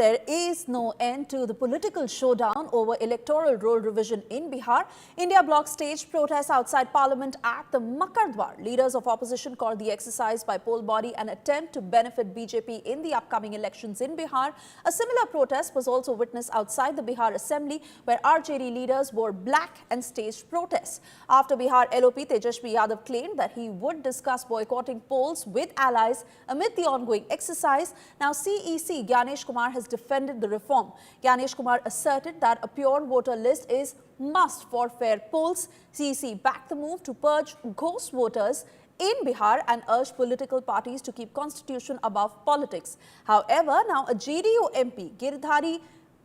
there is no end to the political showdown over electoral roll revision in Bihar. India Bloc staged protests outside Parliament at the Makardwar. Leaders of opposition called the exercise by poll body an attempt to benefit BJP in the upcoming elections in Bihar. A similar protest was also witnessed outside the Bihar Assembly, where RJD leaders wore black and staged protests. After Bihar LOP, Tejashwi Yadav claimed that he would discuss boycotting polls with allies amid the ongoing exercise. Now, CEC Gyanesh Kumar has defended the reform. Gyanesh Kumar asserted that a pure voter list is must for fair polls. CEC backed the move to purge ghost voters in Bihar and urged political parties to keep constitution above politics. However, now a JDU MP, Girdhari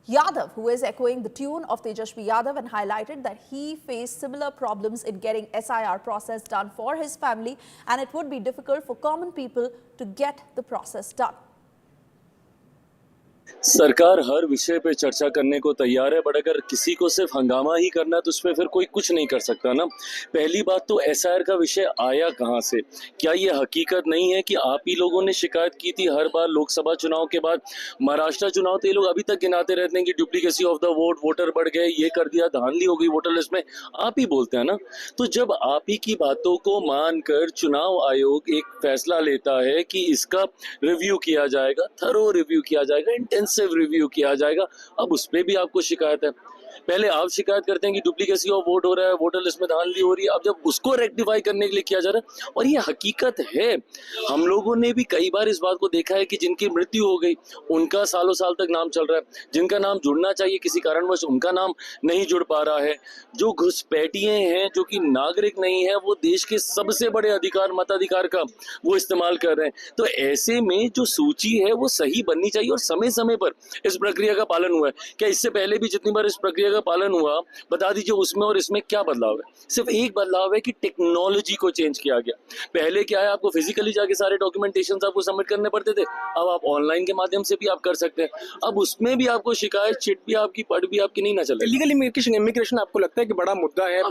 Yadav, who is echoing the tune of Tejashwi Yadav, and highlighted that he faced similar problems in getting SIR process done for his family, and it would be difficult for common people to get the process done. सरकार हर विषय पे चर्चा करने को तैयार है, but अगर किसी को सिर्फ हंगामा ही करना है तो उस पर फिर कोई कुछ नहीं कर सकता ना। पहली बात तो एसआईआर का विषय आया कहां से? क्या ये हकीकत नहीं है कि आप ही लोगों ने शिकायत की थी हर बार लोकसभा चुनाव के बाद? महाराष्ट्र चुनाव तो ये लोग अभी तक गिनाते रहते हैं कि duplicacy of the vote, voter बढ़ गए, ये कर दिया, धांधली हो गई वोटर लिस्ट में, आप ही बोलते हैं ना। तो जब आप ही की बातों को मानकर चुनाव आयोग एक फैसला लेता है कि इसका रिव्यू किया जाएगा, थरो रिव्यू किया जाएगा, इंटेंसिव रिव्यू किया जाएगा, अब उस पे भी आपको शिकायत है। पहले आप शिकायत करते हैं कि डुप्लीकेसी ऑफ वोट हो रहा है, वोटर लिस्ट में धांधली हो रही है, अब जब उसको रेक्टिफाई करने के लिए किया जा रहा है, और ये हकीकत है। हम लोगों ने भी कई बार इस बात को देखा है कि जिनकी मृत्यु हो गई उनका सालों साल तक नाम चल रहा है, जिनका नाम जुड़ना चाहिए किसी कारणवश उनका नाम नहीं जुड़ पा रहा है, जो घुसपैठिए हैं, जो कि नागरिक नहीं है, वो देश के सबसे बड़े अधिकार मताधिकार का वो इस्तेमाल कर रहे हैं। तो ऐसे में जो सूची है वो सही बननी चाहिए और समय समय पर इस प्रक्रिया का पालन हुआ है। क्या इससे पहले भी जितनी बार इस प्रक्रिया का पालन हुआ, बता दीजिए उसमें और इसमें क्या बदलाव है? सिर्फ एक बदलाव है कि टेक्नोलॉजी को चेंज किया गया। पहले क्या है, आपको फिजिकली जाके सारे डॉक्यूमेंटेशन आपको सबमिट करने पड़ते थे, अब आप ऑनलाइन के माध्यम से भी आप कर सकते हैं। अब उसमें भी आपको शिकायत चिट भी आपकी, पट भी आपकी नहीं ना चले। लीगल इमिग्रेशन आपको लगता है कि बड़ा मुद्दा है? ऑफ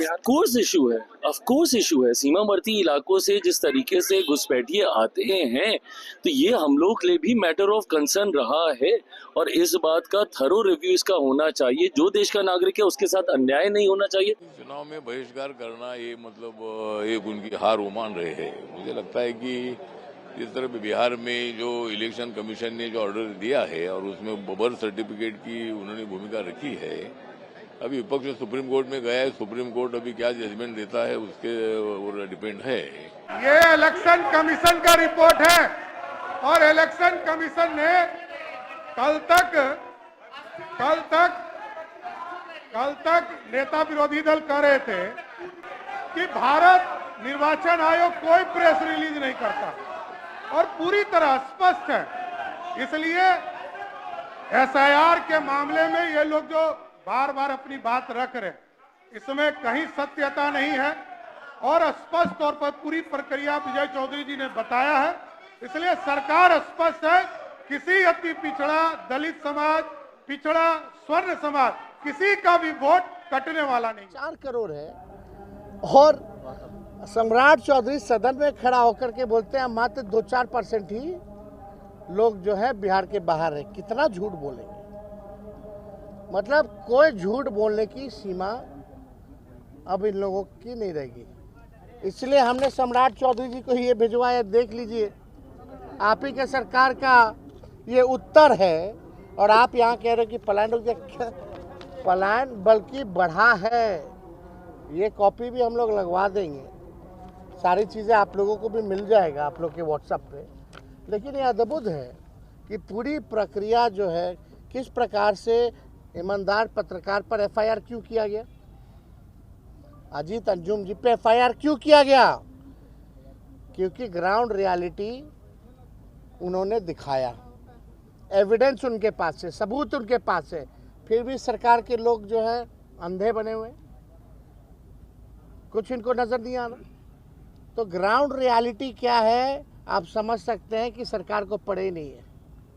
कोर्स इशू है। सीमावर्ती इलाकों से जिस तरीके से घुसपैठिए आते हैं, तो ये हम लोग के लिए भी मैटर ऑफ कंसर्न रहा है, और इस बात का थरो रिव्यू इसका होना चाहिए। जो देश का नागरिक है उसके साथ अन्याय नहीं होना चाहिए। चुनाव में बहिष्कार करना ये मतलब एक उनकी हार वो मान रहे हैं। मुझे लगता है कि इस तरह बिहार में जो इलेक्शन कमीशन ने जो ऑर्डर दिया है और उसमें बर्थ सर्टिफिकेट की उन्होंने भूमिका रखी है, अभी विपक्ष सुप्रीम कोर्ट में गया है, सुप्रीम कोर्ट अभी क्या जजमेंट देता है उसके ऊपर डिपेंड है। ये इलेक्शन कमीशन का रिपोर्ट है और इलेक्शन कमीशन ने कल तक नेता विरोधी दल कह रहे थे कि भारत निर्वाचन आयोग कोई प्रेस रिलीज नहीं करता, और पूरी तरह स्पष्ट है। इसलिए एसआईआर के मामले में ये लोग जो बार बार अपनी बात रख रहे हैं, इसमें कहीं सत्यता नहीं है, और स्पष्ट तौर पर पूरी प्रक्रिया विजय चौधरी जी ने बताया है। इसलिए सरकार स्पष्ट है, किसी अति पिछड़ा, दलित समाज, पिछड़ा, स्वर्ण समाज, किसी का भी वोट कटने वाला नहीं। 4 करोड़ है, और सम्राट चौधरी सदन में खड़ा होकर के बोलते हैं मात्र 2-4% ही लोग जो है बिहार के बाहर है। कितना झूठ बोलेंगे? मतलब कोई झूठ बोलने की सीमा अब इन लोगों की नहीं रहेगी। इसलिए हमने सम्राट चौधरी जी को ये भिजवाया, देख लीजिए, आप ही के सरकार का ये उत्तर है, और आप यहाँ कह रहे हो कि पलायन बल्कि बढ़ा है। ये कॉपी भी हम लोग लगवा देंगे, सारी चीज़ें आप लोगों को भी मिल जाएगा आप लोग के व्हाट्सएप पे। लेकिन ये अद्भुत है कि पूरी प्रक्रिया जो है, किस प्रकार से ईमानदार पत्रकार पर एफआईआर क्यों किया गया, अजीत अंजुम जी पे एफआईआर क्यों किया गया? क्योंकि ग्राउंड रियलिटी उन्होंने दिखाया, एविडेंस उनके पास है, सबूत उनके पास है, फिर भी सरकार के लोग जो है अंधे बने हुए, कुछ इनको नजर नहीं आ रहा। तो ग्राउंड रियलिटी क्या है आप समझ सकते हैं कि सरकार को पड़े ही नहीं है,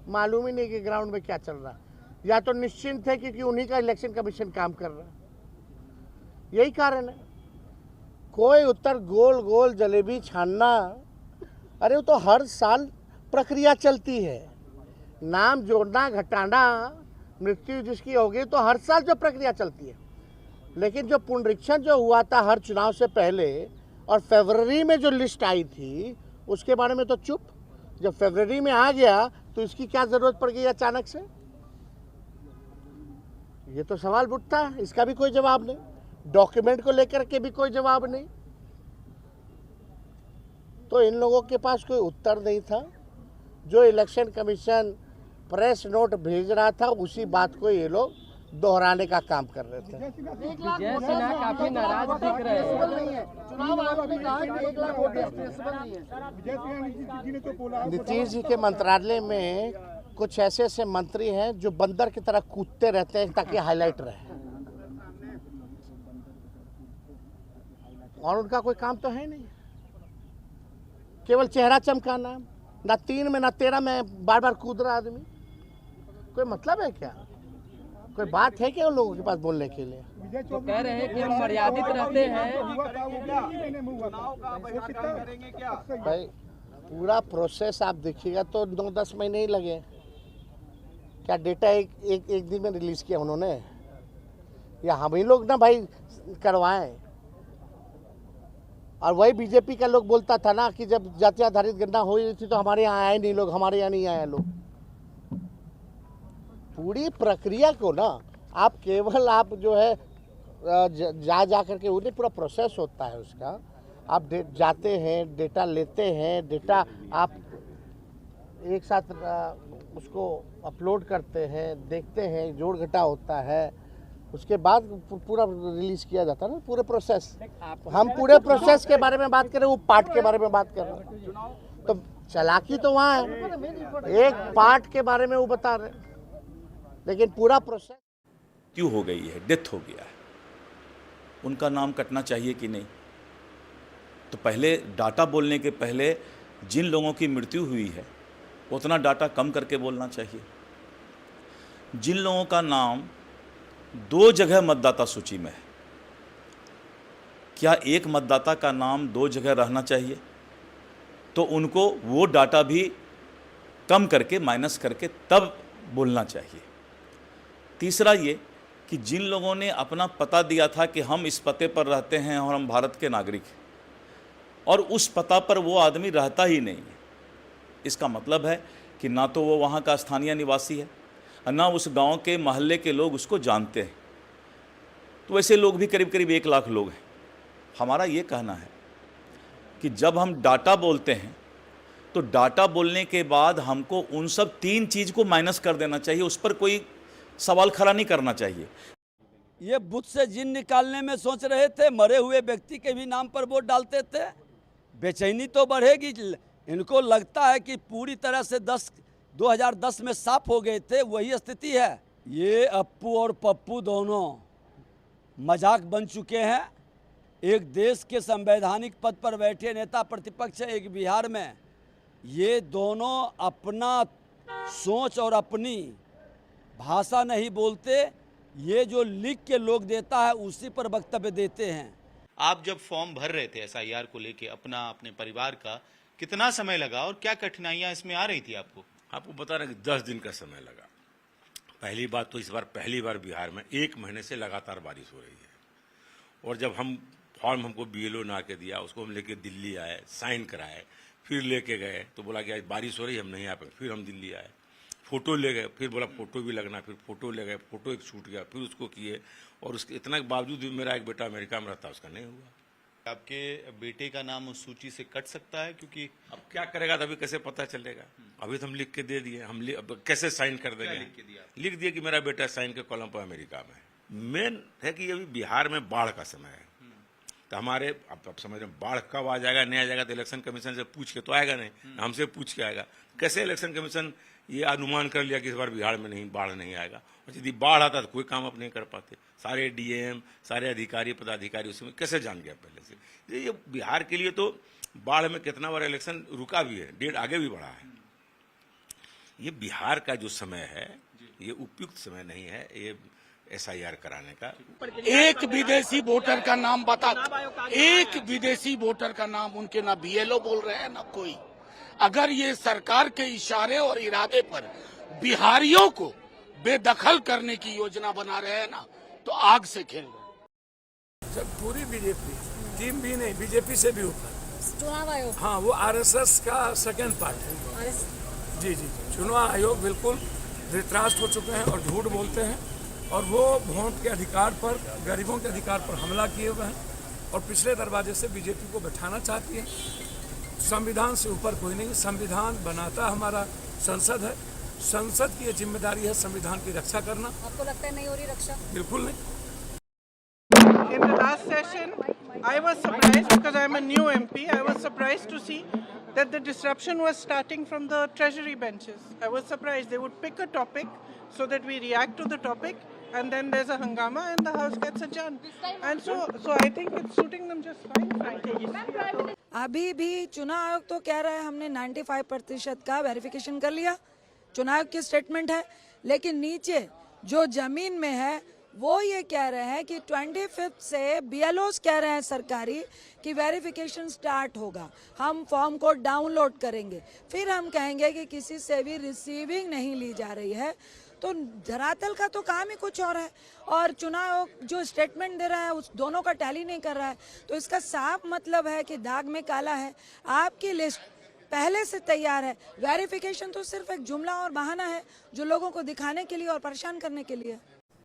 मालूम ही नहीं कि ग्राउंड में क्या चल रहा है, या तो निश्चिंत है क्योंकि उन्हीं का इलेक्शन कमीशन काम कर रहा है। यही कारण है। कोई उत्तर गोल गोल जलेबी छानना, अरे वो तो हर साल प्रक्रिया चलती है। नाम जोड़ना घटाना मृत्यु जिसकी होगी तो हर साल जो प्रक्रिया चलती है, लेकिन जो पुनरीक्षण जो हुआ था हर चुनाव से पहले और फरवरी में जो लिस्ट आई थी उसके बारे में तो चुप। जब फरवरी में आ गया तो इसकी क्या जरूरत पड़ गई अचानक से? ये तो सवाल उठता है, इसका भी कोई जवाब नहीं, डॉक्यूमेंट को लेकर के भी कोई जवाब नहीं। तो इन लोगों के पास कोई उत्तर नहीं था। जो इलेक्शन कमीशन प्रेस नोट भेज रहा था उसी बात को ये लोग दोहराने का काम कर रहे थे। विजय सिन्हा काफी नाराज दिख रहे हैं। चुनाव आयोग ने कहा कि 1 लाख वोट एक्सेसिबल नहीं है। नीतीश जी के मंत्रालय में कुछ ऐसे ऐसे मंत्री हैं जो बंदर की तरह कूदते रहते हैं ताकि हाईलाइट रहे, और उनका कोई काम तो है नहीं, केवल चेहरा चमकाना। ना 3 में ना 13 में बार बार कूद रहा आदमी। कोई मतलब है क्या? कोई बात है क्या उन लोगों के पास बोलने के लिए? तो कह रहे हैं कि हम मर्यादित रहते हैं। भाई पूरा प्रोसेस आप देखिएगा तो 9-10 महीने ही लगे। क्या डेटा एक दिन में रिलीज किया उन्होंने, या हम ही लोग ना भाई करवाएं? और वही बीजेपी का लोग बोलता था ना कि जब जाति आधारित गणना हो रही थी तो हमारे यहाँ आए नहीं लोग, हमारे यहाँ नहीं आए लोग। पूरी प्रक्रिया को ना आप केवल आप जो है जा करके उन्हें पूरा प्रोसेस होता है उसका। आप जाते हैं, डेटा लेते हैं, डेटा आप एक साथ उसको अपलोड करते हैं, देखते हैं, जोड़ घटा होता है, उसके बाद पूरा रिलीज किया जाता है ना, पूरे प्रोसेस। हम पूरे प्रोसेस के बारे में बात कर रहे हैं, वो पार्ट के बारे में बात कर रहे हैं। तो चालाकी तो वहाँ है, एक पार्ट के बारे में वो बता रहे हैं, लेकिन पूरा प्रोसेस। मृत्यु हो गई है, डेथ हो गया है, उनका नाम कटना चाहिए कि नहीं? तो पहले डाटा बोलने के पहले जिन लोगों की मृत्यु हुई है उतना डाटा कम करके बोलना चाहिए। जिन लोगों का नाम 2 जगह मतदाता सूची में है, क्या एक मतदाता का नाम 2 जगह रहना चाहिए? तो उनको वो डाटा भी कम करके माइनस करके तब बोलना चाहिए। तीसरा ये कि जिन लोगों ने अपना पता दिया था कि हम इस पते पर रहते हैं और हम भारत के नागरिक हैं, और उस पता पर वो आदमी रहता ही नहीं है, इसका मतलब है कि ना तो वो वहाँ का स्थानीय निवासी है और ना उस गांव के मोहल्ले के लोग उसको जानते हैं। तो ऐसे लोग भी करीब करीब 1 लाख लोग हैं। हमारा ये कहना है कि जब हम डाटा बोलते हैं तो डाटा बोलने के बाद हमको उन सब 3 चीज़ को माइनस कर देना चाहिए, उस पर कोई सवाल खड़ा नहीं करना चाहिए। ये बुत से जिन निकालने में सोच रहे थे, मरे हुए व्यक्ति के भी नाम पर वोट डालते थे। बेचैनी तो बढ़ेगी। इनको लगता है कि पूरी तरह से 2010 में साफ हो गए थे, वही स्थिति है। ये अप्पू और पप्पू दोनों मजाक बन चुके हैं। एक देश के संवैधानिक पद पर बैठे नेता प्रतिपक्ष है एक बिहार में, ये दोनों अपना सोच और अपनी भाषा नहीं बोलते, ये जो लिख के लोग देता है उसी पर वक्तव्य देते हैं। आप जब फॉर्म भर रहे थे SIR को लेके अपने परिवार का, कितना समय लगा और क्या कठिनाइयां इसमें आ रही थी आपको? आपको बता रहे कि 10 दिन का समय लगा। पहली बात तो इस बार पहली बार बिहार में 1 महीने से लगातार बारिश हो रही है, और जब हम फॉर्म हमको BLO ना के दिया, उसको हम लेके दिल्ली आए, साइन कराए, फिर लेके गए तो बोला कि आज बारिश हो रही है, हम नहीं आ पाए। फिर हम दिल्ली आए, फोटो ले गए, फिर बोला फोटो भी लगना, फिर फोटो ले गए, फोटो एक छूट गया, फिर उसको किए, और उसके इतना के बावजूद भी मेरा एक बेटा अमेरिका में रहता, उसका नहीं हुआ। आपके बेटे का नाम उस सूची से कट सकता है, क्योंकि अब क्या करेगा, तभी कैसे पता चलेगा? अभी तो हम लिख के दे दिए, अब कैसे साइन कर देंगे? लिख दिए कि मेरा बेटा साइन के कॉलम पर अमेरिका में। मेन है कि अभी बिहार में बाढ़ का समय है, तो हमारे अब समझ रहे बाढ़ कब आ जाएगा नहीं आ जाएगा, तो इलेक्शन कमीशन से पूछ के तो आएगा नहीं, हमसे पूछ के आएगा। कैसे इलेक्शन कमीशन ये अनुमान कर लिया कि इस बार बिहार में नहीं बाढ़ नहीं आएगा, और यदि बाढ़ आता तो कोई काम आप नहीं कर पाते। सारे DAM सारे अधिकारी पदाधिकारी उसमें कैसे जान गया पहले से? ये बिहार के लिए तो बाढ़ में कितना बार इलेक्शन रुका भी है, डेट आगे भी बढ़ा है। ये बिहार का जो समय है ये उपयुक्त समय नहीं है ये SIR कराने का। एक विदेशी वोटर का नाम बता, एक विदेशी वोटर का नाम उनके ना BLO बोल रहे हैं ना कोई। अगर ये सरकार के इशारे और इरादे पर बिहारियों को बेदखल करने की योजना बना रहे हैं ना, तो आग से खेल रहे हैं। जब पूरी बीजेपी, टीम भी नहीं, बीजेपी से भी ऊपर चुनाव आयोग, हाँ, वो आरएसएस का सेकंड पार्ट है। जी जी, चुनाव आयोग बिल्कुल धृतराष्ट्र हो चुके हैं और झूठ बोलते हैं, और वो वोट के अधिकार पर, गरीबों के अधिकार पर हमला किए हुए हैं और पिछले दरवाजे से बीजेपी को बैठाना चाहती है। संविधान से ऊपर कोई नहीं, संविधान बनाता हमारा संसद है, संसद की ये जिम्मेदारी है संविधान की रक्षा करना। आपको लगता है नहीं हो रही रक्षा? बिल्कुल नहीं। In the last session, I was surprised because I am a new MP. I was surprised to see that the disruption was starting from the treasury benches. I was surprised they would pick a topic so that we react to the topic, and then there's a hangama and the house gets adjourned. And so I think it's suiting them just fine, frankly. अभी भी चुनाव आयोग तो कह रहा है हमने 95% का वेरिफिकेशन कर लिया, चुनाव आयोग की स्टेटमेंट है, लेकिन नीचे जो जमीन में है वो ये कह रहे हैं कि 25 से BLOs कह रहे हैं सरकारी कि वेरिफिकेशन स्टार्ट होगा, हम फॉर्म को डाउनलोड करेंगे, फिर हम कहेंगे कि किसी से भी रिसीविंग नहीं ली जा रही है। तो धरातल का तो काम ही कुछ और है, और चुनाव आयोग जो स्टेटमेंट दे रहा है उस दोनों का टैली नहीं कर रहा है। तो इसका साफ मतलब है कि दाग में काला है। आपकी लिस्ट पहले से तैयार है, वेरिफिकेशन तो सिर्फ एक जुमला और बहाना है जो लोगों को दिखाने के लिए और परेशान करने के लिए।